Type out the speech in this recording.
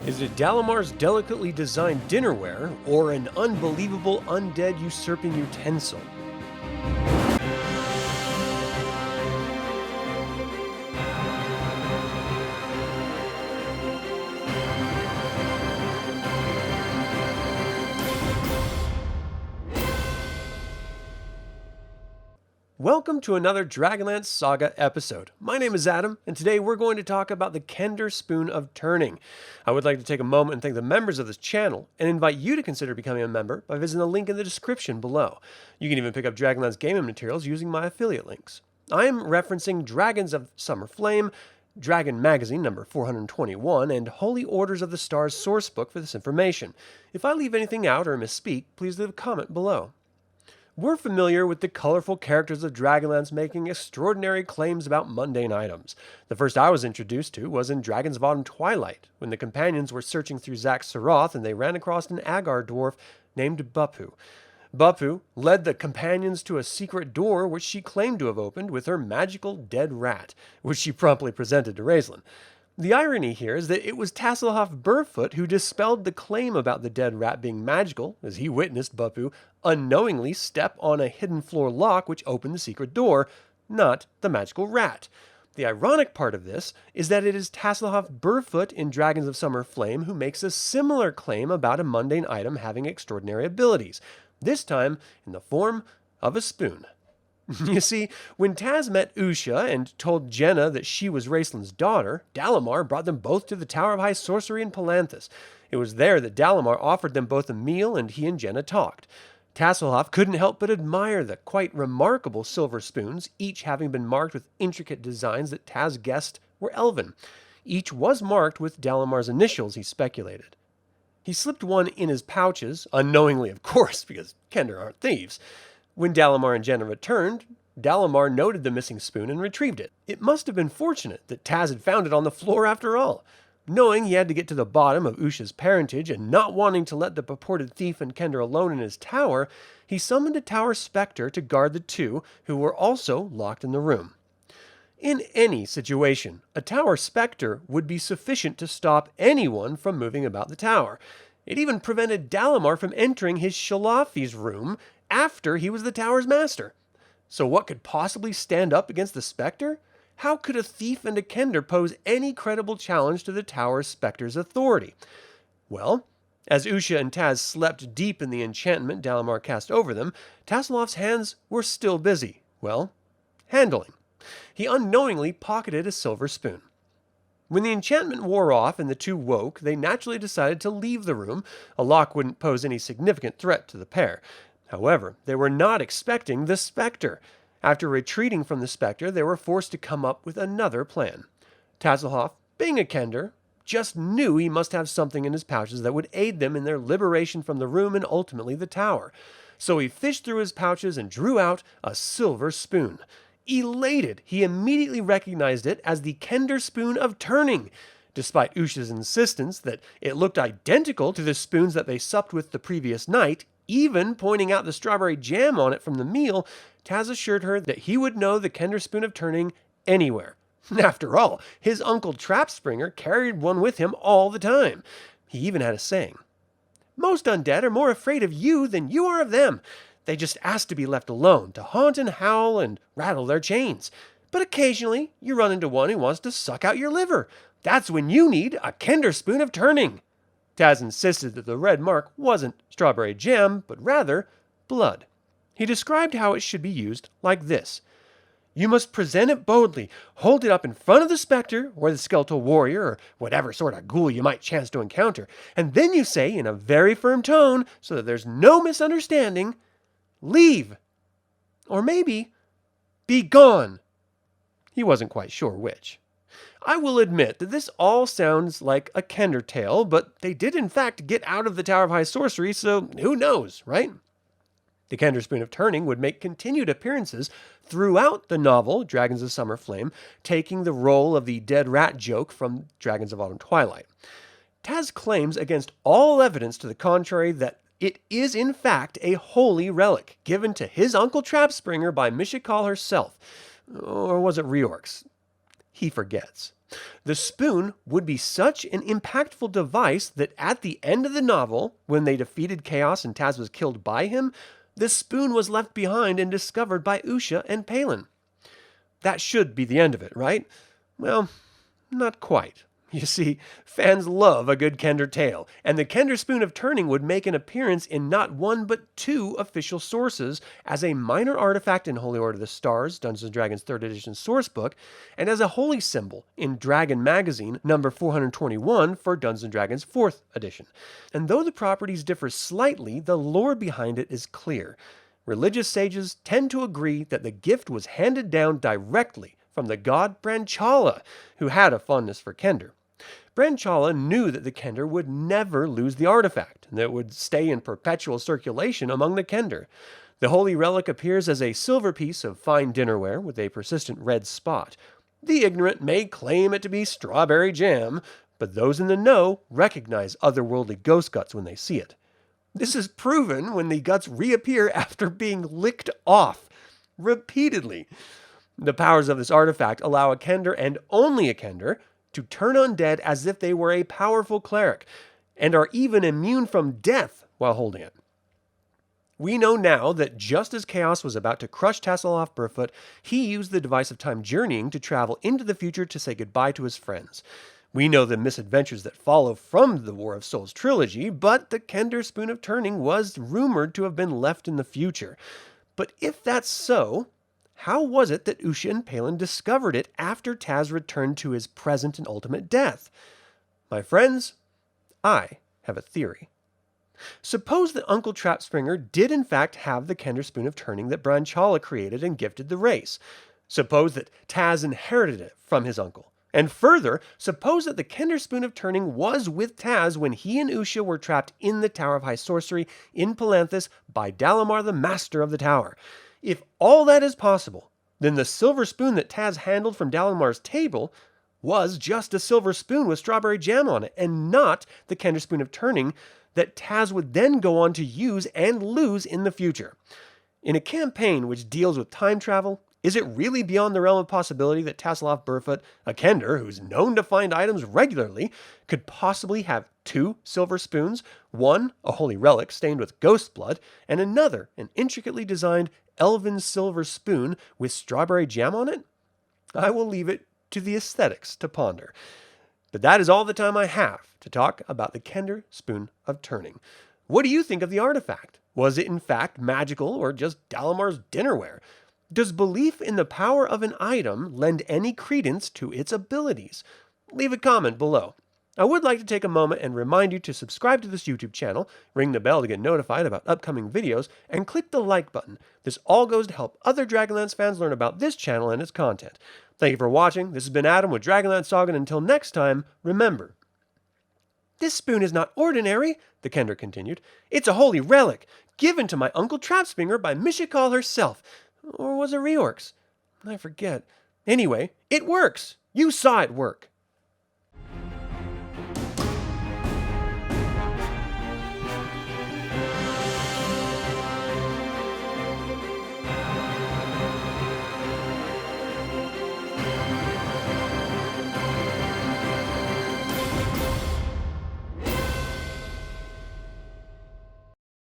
Is it Dalamar's delicately designed dinnerware, or an unbelievable undead usurping utensil? Welcome to another DragonLance Saga episode. My name is Adam, and today we're going to talk about the Kender Spoon of Turning. I would like to take a moment and thank the members of this channel, and invite you to consider becoming a member by visiting the link in the description below. You can even pick up DragonLance gaming materials using my affiliate links. I am referencing Dragons of Summer Flame, Dragon Magazine number 421, and Holy Orders of the Stars sourcebook for this information. If I leave anything out or misspeak, please leave a comment below. We're familiar with the colorful characters of Dragonlance making extraordinary claims about mundane items. The first I was introduced to was in Dragons of Autumn Twilight, when the companions were searching through Xak Tsaroth and they ran across an Ahgar Dwarf named Bupu. Bupu led the companions to a secret door which she claimed to have opened with her magical dead rat, which she promptly presented to Raistlin. The irony here is that it was Tasslehoff Burrfoot who dispelled the claim about the dead rat being magical, as he witnessed Bupu unknowingly step on a hidden floor lock which opened the secret door, not the magical rat. The ironic part of this is that it is Tasslehoff Burrfoot in Dragons of Summer Flame who makes a similar claim about a mundane item having extraordinary abilities, this time in the form of a spoon. You see, when Taz met Usha and told Jenna that she was Raistlin's daughter, Dalamar brought them both to the Tower of High Sorcery in Palanthas. It was there that Dalamar offered them both a meal, and he and Jenna talked. Tasslehoff couldn't help but admire the quite remarkable silver spoons, each having been marked with intricate designs that Taz guessed were elven. Each was marked with Dalamar's initials, he speculated. He slipped one in his pouches, unknowingly of course, because Kender aren't thieves. When Dalamar and Jenna returned, Dalamar noted the missing spoon and retrieved it. It must have been fortunate that Taz had found it on the floor after all. Knowing he had to get to the bottom of Usha's parentage and not wanting to let the purported thief and Kender alone in his tower, he summoned a tower specter to guard the two who were also locked in the room. In any situation, a tower specter would be sufficient to stop anyone from moving about the tower. It even prevented Dalamar from entering his Shalafi's room after he was the tower's master. So what could possibly stand up against the specter? How could a thief and a Kender pose any credible challenge to the tower's specter's authority? Well, as Usha and Taz slept deep in the enchantment Dalamar cast over them, Tasslehoff's hands were still busy, well, handling. He unknowingly pocketed a silver spoon. When the enchantment wore off and the two woke, they naturally decided to leave the room. A lock wouldn't pose any significant threat to the pair. However, they were not expecting the specter. After retreating from the specter, they were forced to come up with another plan. Tasslehoff, being a Kender, just knew he must have something in his pouches that would aid them in their liberation from the room and ultimately the tower. So he fished through his pouches and drew out a silver spoon. Elated, he immediately recognized it as the Kender Spoon of Turning. Despite Usha's insistence that it looked identical to the spoons that they supped with the previous night, even pointing out the strawberry jam on it from the meal, Taz assured her that he would know the Kender Spoon of Turning anywhere. After all, his uncle Trapspringer carried one with him all the time. He even had a saying. Most undead are more afraid of you than you are of them. They just ask to be left alone, to haunt and howl and rattle their chains. But occasionally, you run into one who wants to suck out your liver. That's when you need a Kender Spoon of Turning. Taz insisted that the red mark wasn't strawberry jam, but rather blood. He described how it should be used like this. You must present it boldly, hold it up in front of the specter, or the skeletal warrior, or whatever sort of ghoul you might chance to encounter, and then you say in a very firm tone, so that there's no misunderstanding, leave. Or maybe, be gone. He wasn't quite sure which. I will admit that this all sounds like a Kender tale, but they did in fact get out of the Tower of High Sorcery, so who knows, right? The Kender Spoon of Turning would make continued appearances throughout the novel Dragons of Summer Flame, taking the role of the dead rat joke from Dragons of Autumn Twilight. Taz claims against all evidence to the contrary that it is in fact a holy relic given to his uncle Trapspringer by Mishakal herself. Or was it Reorx? He forgets. The spoon would be such an impactful device that at the end of the novel, when they defeated Chaos and Taz was killed by him, the spoon was left behind and discovered by Usha and Palin. That should be the end of it, right? Well, not quite. You see, fans love a good Kender tale, and the Kender Spoon of Turning would make an appearance in not one but two official sources as a minor artifact in Holy Order of the Stars, Dungeons & Dragons 3rd edition sourcebook, and as a holy symbol in Dragon Magazine, number 421 for Dungeons & Dragons 4th edition. And though the properties differ slightly, the lore behind it is clear. Religious sages tend to agree that the gift was handed down directly from the god Branchala, who had a fondness for Kender. Branchala knew that the Kender would never lose the artifact, and that it would stay in perpetual circulation among the Kender. The holy relic appears as a silver piece of fine dinnerware with a persistent red spot. The ignorant may claim it to be strawberry jam, but those in the know recognize otherworldly ghost guts when they see it. This is proven when the guts reappear after being licked off, repeatedly. The powers of this artifact allow a Kender, and only a Kender, to turn undead as if they were a powerful cleric, and are even immune from death while holding it. We know now that just as Chaos was about to crush Tasslehoff Burrfoot, he used the device of time journeying to travel into the future to say goodbye to his friends. We know the misadventures that follow from the War of Souls trilogy, but the Kender Spoon of Turning was rumored to have been left in the future. But if that's so, how was it that Usha and Palin discovered it after Taz returned to his present and ultimate death? My friends, I have a theory. Suppose that Uncle Trapspringer did in fact have the Kender Spoon of Turning that Branchala created and gifted the race. Suppose that Taz inherited it from his uncle. And further, suppose that the Kender Spoon of Turning was with Taz when he and Usha were trapped in the Tower of High Sorcery in Palanthas by Dalamar, the Master of the Tower. If all that is possible, then the silver spoon that Taz handled from Dalamar's table was just a silver spoon with strawberry jam on it, and not the Kender Spoon of Turning that Taz would then go on to use and lose in the future. In a campaign which deals with time travel, is it really beyond the realm of possibility that Tasslehoff Burrfoot, a Kender who's known to find items regularly, could possibly have two silver spoons, one a holy relic stained with ghost blood, and another an intricately designed elven silver spoon with strawberry jam on it? I will leave it to the aesthetics to ponder. But that is all the time I have to talk about the Kender Spoon of Turning. What do you think of the artifact? Was it in fact magical or just Dalamar's dinnerware? Does belief in the power of an item lend any credence to its abilities? Leave a comment below. I would like to take a moment and remind you to subscribe to this YouTube channel, ring the bell to get notified about upcoming videos, and click the like button. This all goes to help other Dragonlance fans learn about this channel and its content. Thank you for watching. This has been Adam with DragonLance Saga, and until next time, remember, this spoon is not ordinary, the Kender continued. It's a holy relic, given to my Uncle Trapspringer by Mishikal herself. Or was it Reorx? I forget. Anyway, it works. You saw it work.